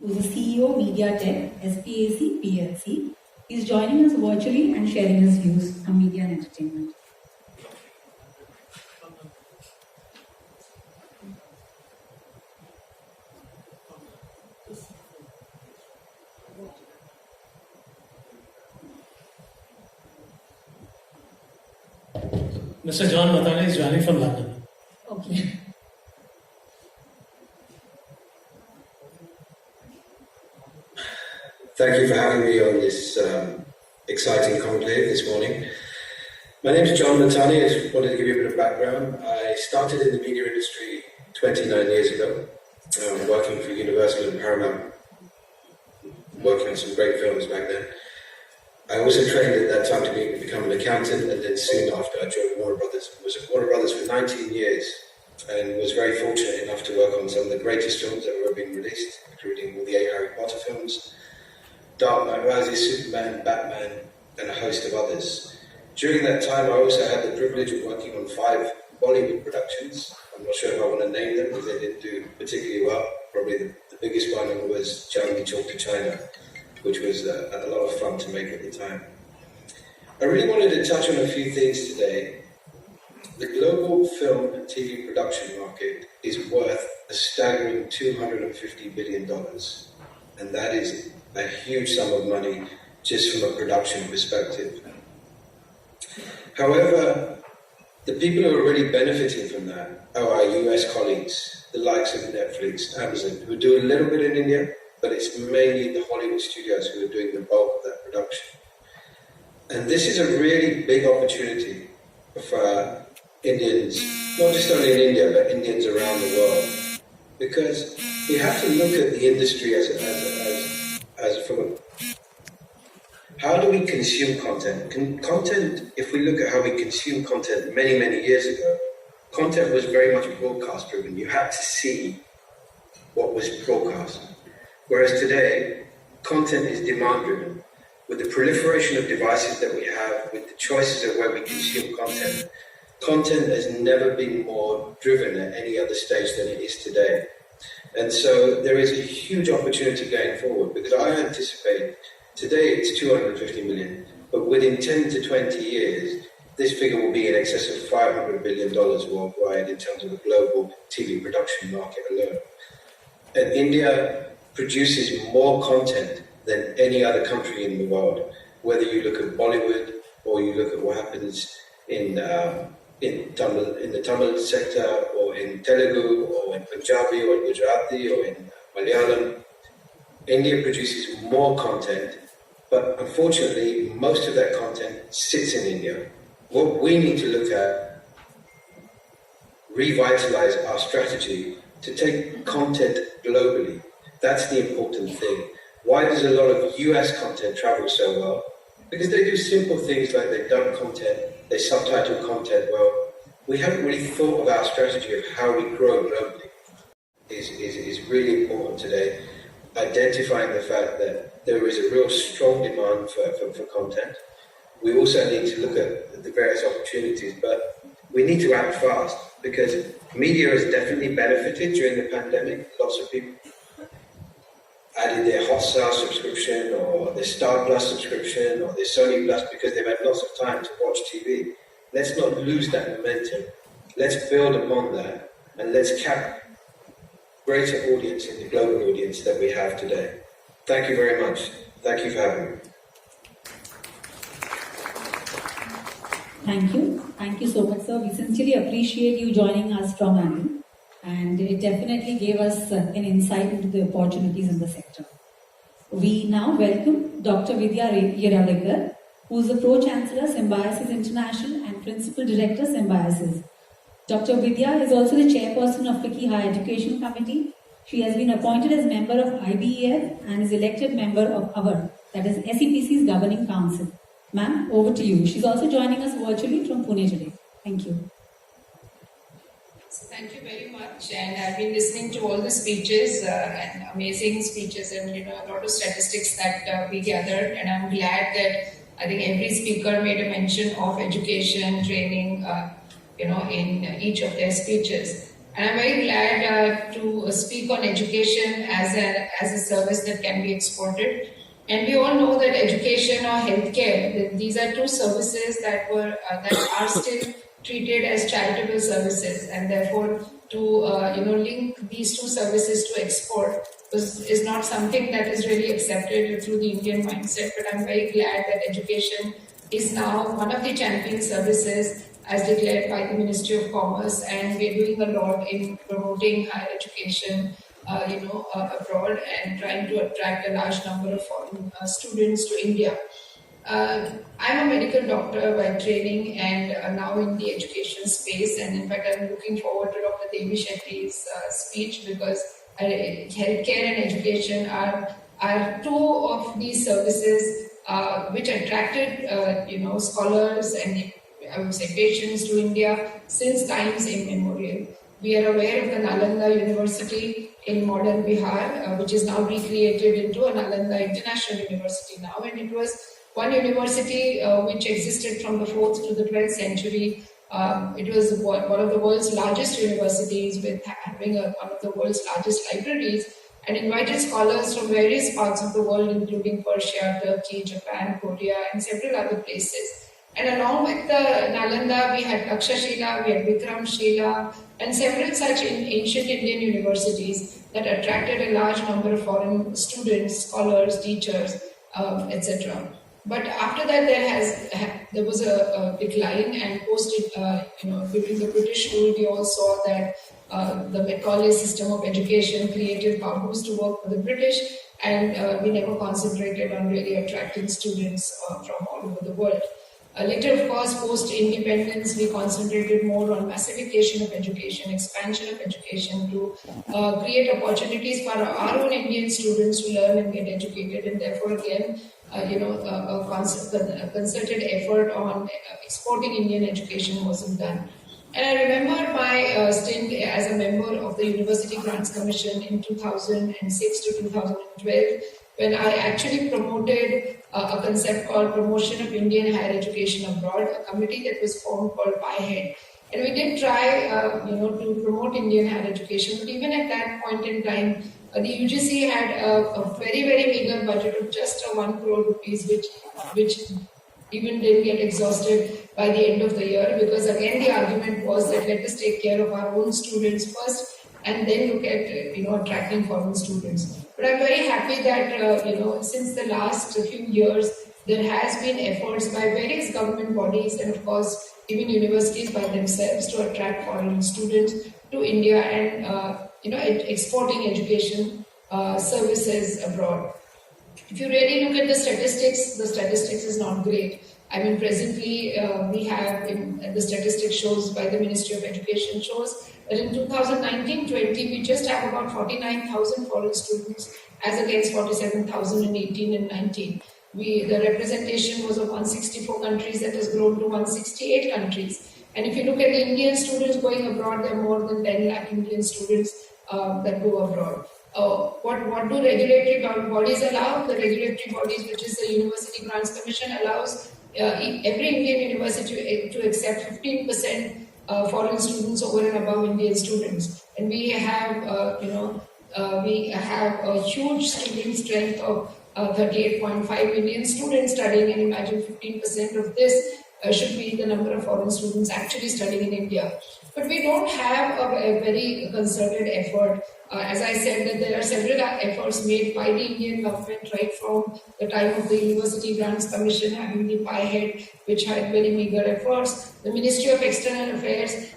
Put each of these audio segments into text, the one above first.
who's the CEO MediaTech SPAC PLC. He's joining us virtually and sharing his views on media and entertainment. Mr. John Matane is joining from London. Okay. Thank you for having me on this exciting conclave this morning. My name is John Matane. I just wanted to give you a bit of background. I started in the media industry 29 years ago, working for Universal and Paramount, working on some great films back then. I also trained at that time to become an accountant, and then soon after I joined Warner Brothers. I was at Warner Brothers for 19 years and was very fortunate enough to work on some of the greatest films that were being released, including all the 8 Harry Potter films, Dark Knight Rises, Superman, Batman, and a host of others. During that time, I also had the privilege of working on 5 Bollywood productions. I'm not sure if I want to name them because they didn't do particularly well. Probably the biggest one was Chandni Chowk to China, which was a lot of fun to make at the time. I really wanted to touch on a few things today. The global film and TV production market is worth a staggering $250 billion, and that is a huge sum of money just from a production perspective. However, the people who are really benefiting from that are our US colleagues, the likes of Netflix, Amazon, who do a little bit in India, but it's mainly the Hollywood studios who are doing the bulk of that production. And this is a really big opportunity for Indians, not just only in India, but Indians around the world. Because we have to look at the industry as from a... How do we consume content? Content, if we look at how we consume content many, many years ago, content was very much broadcast driven. You had to see what was broadcast. Whereas today, content is demand-driven. With the proliferation of devices that we have, with the choices of where we consume content, content has never been more driven at any other stage than it is today. And so there is a huge opportunity going forward, because I anticipate today it's 250 million, but within 10 to 20 years, this figure will be in excess of $500 billion worldwide in terms of the global TV production market alone. And India produces more content than any other country in the world. Whether you look at Bollywood or you look at what happens in the Tamil sector, or in Telugu, or in Punjabi, or in Gujarati, or in Malayalam, India produces more content, but unfortunately, most of that content sits in India. What we need to look at, revitalize our strategy to take content globally. That's the important thing. Why does a lot of US content travel so well? Because they do simple things like they dub content, they subtitle content well. We haven't really thought of our strategy of how we grow globally. Is really important today. Identifying the fact that there is a real strong demand for content. We also need to look at the various opportunities, but we need to act fast, because media has definitely benefited during the pandemic. Lots of people added their Hotstar subscription, or their Star Plus subscription, or their Sony Plus, because they've had lots of time to watch TV. Let's not lose that momentum. Let's build upon that, and let's cap greater audience in the global audience that we have today. Thank you very much. Thank you for having me. Thank you. Thank you so much, sir. We sincerely appreciate you joining us from London, and it definitely gave us an insight into the opportunities in the sector. We now welcome Dr. Vidya Yeradekar, who is the Pro-Chancellor, Symbiosis International, and Principal Director, Symbiosis. Dr. Vidya is also the Chairperson of FICCI Higher Education Committee. She has been appointed as member of IBEF and is elected member of our, that is SEPC's Governing Council. Ma'am, over to you. She's also joining us virtually from Pune today. Thank you. So thank you very much. And I've been listening to all the speeches and amazing speeches, and a lot of statistics that we gathered. And I'm glad that I think every speaker made a mention of education, training, in each of their speeches. And I'm very glad to speak on education as a service that can be exported. And we all know that education or healthcare, these are two services that are still treated as charitable services, and therefore to link these two services to export is not something that is really accepted through the Indian mindset. But I'm very glad that education is now one of the champion services as declared by the Ministry of Commerce, and we're doing a lot in promoting higher education abroad and trying to attract a large number of foreign students to India. I'm a medical doctor by training and now in the education space, and in fact I'm looking forward to Dr. Devi Shetty's speech, because healthcare and education are two of these services which attracted scholars and I would say patients to India since times immemorial. We are aware of the Nalanda University in modern Bihar, which is now recreated into a Nalanda International University now, and it was one university which existed from the 4th to the 12th century. It was one of the world's largest universities, with having one of the world's largest libraries, and invited scholars from various parts of the world, including Persia, Turkey, Japan, Korea, and several other places. And along with the Nalanda, we had Takshashila, we had Vikramshila, and several such ancient Indian universities that attracted a large number of foreign students, scholars, teachers, etc. But after that, there was a decline, and during the British rule, we all saw that the Macaulay system of education created babus to work for the British, and we never concentrated on really attracting students from all over the world. Later, of course, post-independence, we concentrated more on massification of education, expansion of education to create opportunities for our own Indian students to learn and get educated, and therefore, again, a concerted effort on exporting Indian education wasn't done. And I remember my stint as a member of the University Grants Commission in 2006 to 2012, when I actually promoted a concept called Promotion of Indian Higher Education Abroad, a committee that was formed called Pyne. And we did try, to promote Indian higher education, but even at that point in time, the UGC had a very, very meager budget of just 1 crore rupees, which even didn't get exhausted by the end of the year, because again the argument was that let us take care of our own students first and then look at attracting foreign students. But I'm very happy that since the last few years there has been efforts by various government bodies and of course even universities by themselves to attract foreign students to India and exporting education services abroad. If you really look at the statistics is not great. I mean, presently we have, the statistics shows by the Ministry of Education shows that in 2019-20 we just have about 49,000 foreign students as against 47,000 in 18 and 19. The representation was of 164 countries that has grown to 168 countries. And if you look at the Indian students going abroad, there are more than 10 lakh Indian students that go abroad. What do regulatory bodies allow? The regulatory bodies, which is the University Grants Commission, allows every Indian university to accept 15% foreign students over and above Indian students. And we have, a huge student strength of 38.5 million students studying, and imagine 15% of this should be the number of foreign students actually studying in India. But we don't have a very concerted effort. As I said, that there are several efforts made by the Indian government right from the time of the University Grants Commission having the PI head, which had very meager efforts. The Ministry of External Affairs,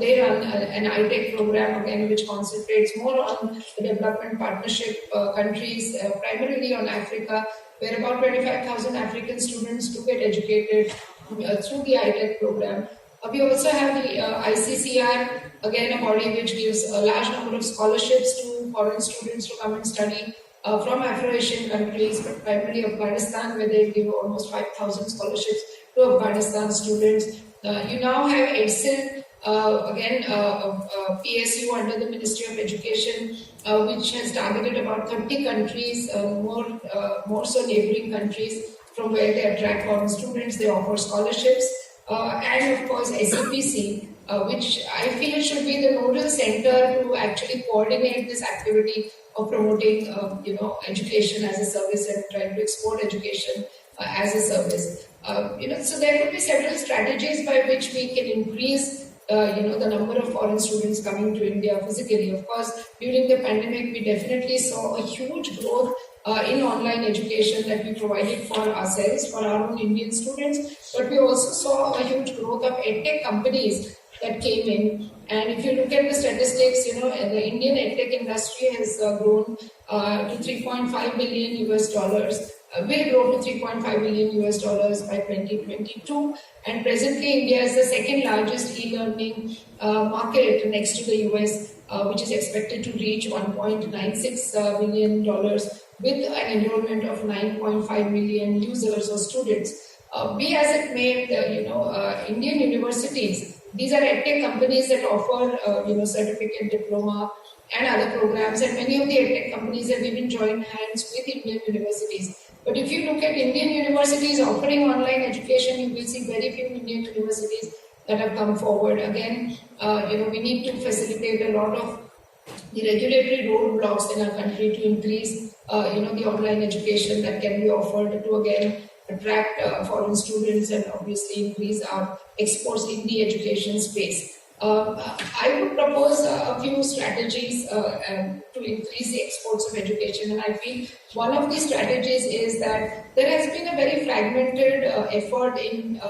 they run an ITEC program again, which concentrates more on the development partnership countries, primarily on Africa, where about 25,000 African students do get educated through the ITEC program. We also have the ICCR, again a body which gives a large number of scholarships to foreign students to come and study from Afro-Asian countries, but primarily Afghanistan, where they give almost 5,000 scholarships to Afghanistan students. You now have EDSIL, again PSU under the Ministry of Education, which has targeted about 30 countries, more so neighboring countries, from where they attract foreign students. They offer scholarships. And of course SEPC, which I feel should be the nodal center to actually coordinate this activity of promoting, education as a service and trying to export education as a service. So there could be several strategies by which we can increase, the number of foreign students coming to India physically. Of course, during the pandemic, we definitely saw a huge growth in online education that we provided for ourselves, for our own Indian students, but we also saw a huge growth of edtech companies that came in. And if you look at the statistics, the Indian edtech industry has grown to 3.5 billion US dollars. Will grow to 3.5 billion US dollars by 2022. And presently, India is the second largest e-learning market next to the US, which is expected to reach $1.96 billion with an enrollment of 9.5 million users or students. Be as it may, Indian universities, these are edtech companies that offer, certificate, diploma, and other programs. And many of the edtech companies have even joined hands with Indian universities. But if you look at Indian universities offering online education, you will see very few Indian universities that have come forward. Again, we need to facilitate a lot of the regulatory roadblocks in our country to increase, the online education that can be offered to again attract foreign students and obviously increase our exports in the education space. I would propose a few strategies to increase the exports of education, and I feel one of these strategies is that there has been a very fragmented effort in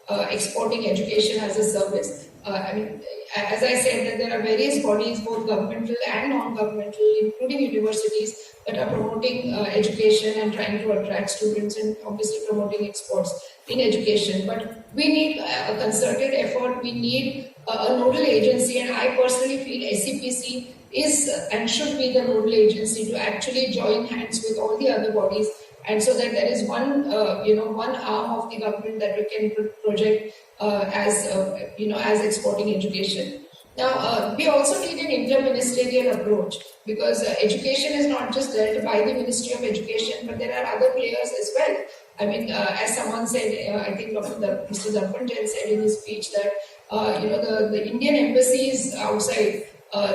exporting education as a service. As I said, that there are various bodies, both governmental and non-governmental, including universities, that are promoting education and trying to attract students and obviously promoting exports in education. But we need a concerted effort. We need a nodal agency, and I personally feel SEPC is and should be the nodal agency to actually join hands with all the other bodies, and so that there is one arm of the government that we can project as exporting education. Now, we also need an interministerial approach, because education is not just dealt by the Ministry of Education, but there are other players as well. As someone said, I think Mr. Darpan Jain said in his speech that the Indian embassies outside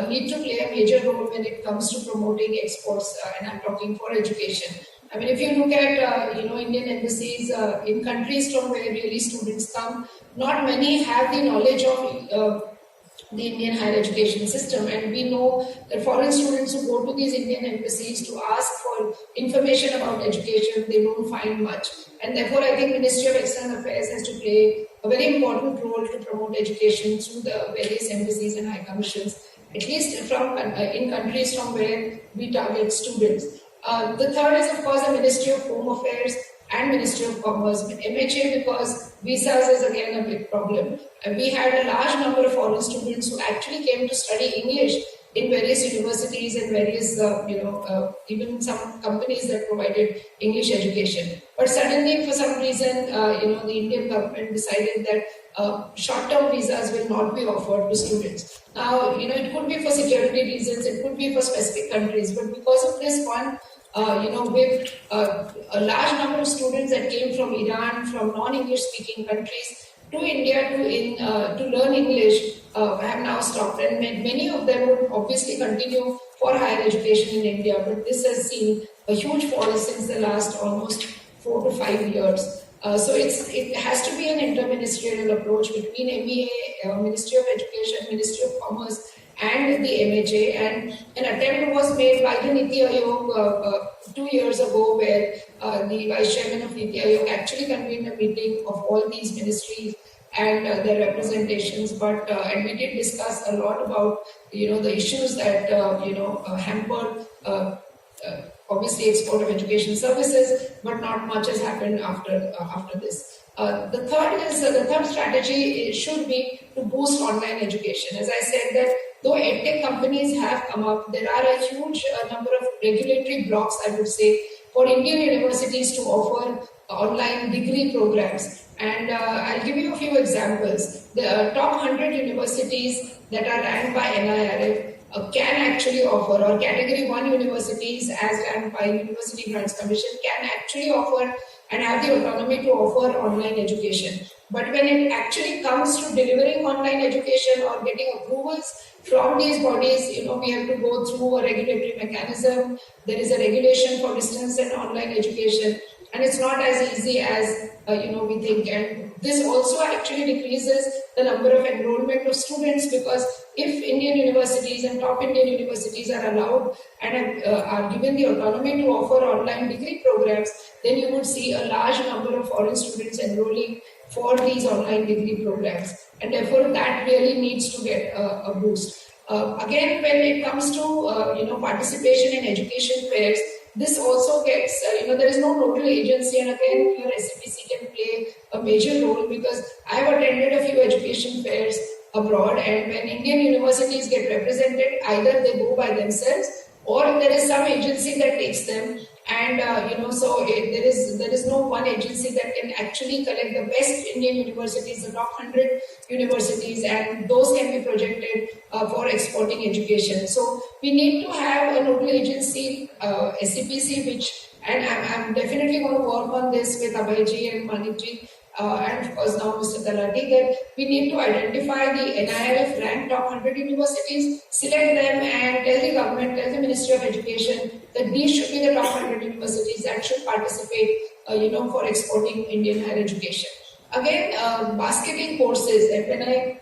need to play a major role when it comes to promoting exports, and I'm talking for education. If you look at Indian embassies in countries from where really students come, not many have the knowledge of the Indian higher education system, and we know that foreign students who go to these Indian embassies to ask for information about education, they don't find much. And therefore, I think Ministry of External Affairs has to play a very important role to promote education through the various embassies and high commissions, at least in countries from where we target students. The third is, of course, the Ministry of Home Affairs and Ministry of Commerce. MHA, because visas is again a big problem. We had a large number of foreign students who actually came to study English in various universities and various, even some companies that provided English education. But suddenly, for some reason, the Indian government decided that short-term visas will not be offered to students. Now, it could be for security reasons, it could be for specific countries, but because of this one, with a large number of students that came from Iran, from non-English speaking countries to India to learn English have now stopped, and many of them would obviously continue for higher education in India, but this has seen a huge fall since the last almost 4 to 5 years. So it has to be an interministerial approach between MEA, Ministry of Education, Ministry of Commerce, and the MHA, and an attempt was made by the Niti Aayog 2 years ago, where the Vice Chairman of Niti Aayog actually convened a meeting of all these ministries and their representations. But and we did discuss a lot about the issues that hampered obviously export of education services, but not much has happened after this. The third strategy should be to boost online education. As I said, that though edtech companies have come up, there are a huge number of regulatory blocks, I would say, for Indian universities to offer online degree programs. And I'll give you a few examples. The top 100 universities that are ranked by NIRF can actually offer, or Category 1 universities as ranked by University Grants Commission can actually offer and have the autonomy to offer online education. But when it actually comes to delivering online education or getting approvals from these bodies, we have to go through a regulatory mechanism. There is a regulation for distance and online education, and it's not as easy as we think. And this also actually decreases the number of enrollment of students, because if Indian universities and top Indian universities are allowed and are given the autonomy to offer online degree programs, then you would see a large number of foreign students enrolling for these online degree programs, and therefore that really needs to get a boost. Again, when it comes to participation in education fairs, this also gets there is no nodal agency, and again here SEPC can play a major role, because I have attended a few education fairs abroad, and when Indian universities get represented, either they go by themselves or there is some agency that takes them. And there is no one agency that can actually collect the best Indian universities, the top 100 universities, and those can be projected for exporting education. So we need to have a nodal agency, SEPC, and I'm definitely going to work on this with Abhayji and Manikji, and of course now Mr. Talati, that we need to identify the NIRF ranked top 100 universities, select them, and tell the government, tell the Ministry of Education that these should be the top 100 universities that should participate, for exporting Indian higher education. Again, basketing courses, and when I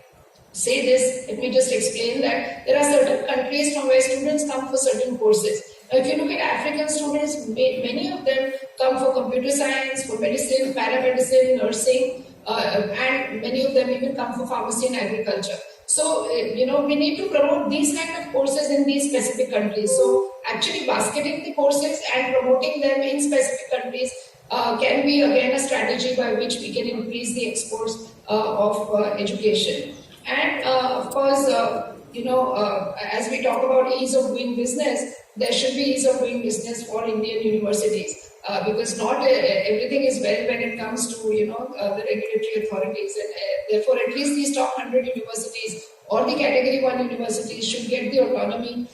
say this, let me just explain that there are certain countries from where students come for certain courses. If you look at African students, many of them come for computer science, for medicine, paramedicine, nursing, and many of them even come for pharmacy and agriculture. So, we need to promote these kind of courses in these specific countries. So, actually basketing the courses and promoting them in specific countries can be again a strategy by which we can increase the exports of education. And of course, as we talk about ease of doing business, there should be ease of doing business for Indian universities, because not everything is well when it comes to the regulatory authorities, and therefore at least these top 100 universities or the category 1 universities should get the autonomy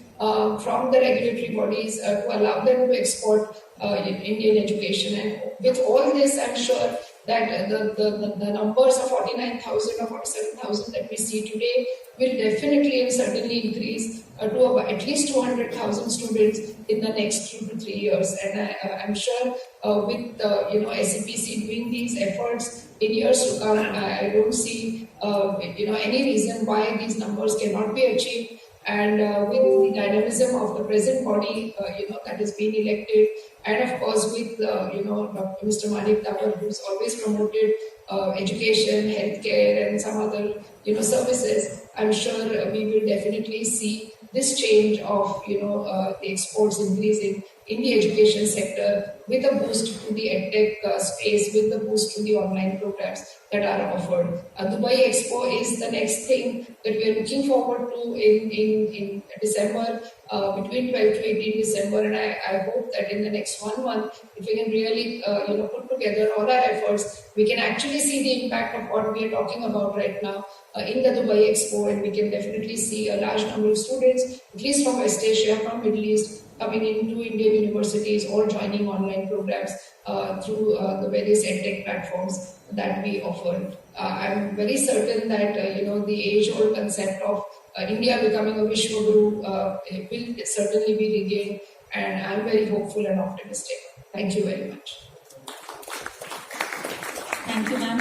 from the regulatory bodies to allow them to export Indian education. And with all this, I'm sure that the numbers of 49,000 or 47,000 that we see today will definitely and certainly increase to about at least 200,000 students in the next 2 to 3 years. And I'm sure with SEPC doing these efforts in years to come, I don't see any reason why these numbers cannot be achieved. And with the dynamism of the present body, that has been elected, and of course with Dr. Mr. Manik Tawar, who's always promoted education, healthcare, and some other services, I'm sure we will definitely see this change of the exports increasing in the education sector, with a boost to the edtech space, with the boost to the online programs that are offered. Dubai Expo is the next thing that we are looking forward to in December, between 12 to 18 December, and I hope that in the next 1 month, if we can really put together all our efforts, we can actually see the impact of what we are talking about right now in the Dubai Expo, and we can definitely see a large number of students, at least from West Asia, from Middle East, coming into Indian universities or joining online programs through the various edtech platforms that we offer. I'm very certain that the age-old concept of India becoming a Vishwa Guru will certainly be regained, and I'm very hopeful and optimistic. Thank you very much. Thank you, ma'am.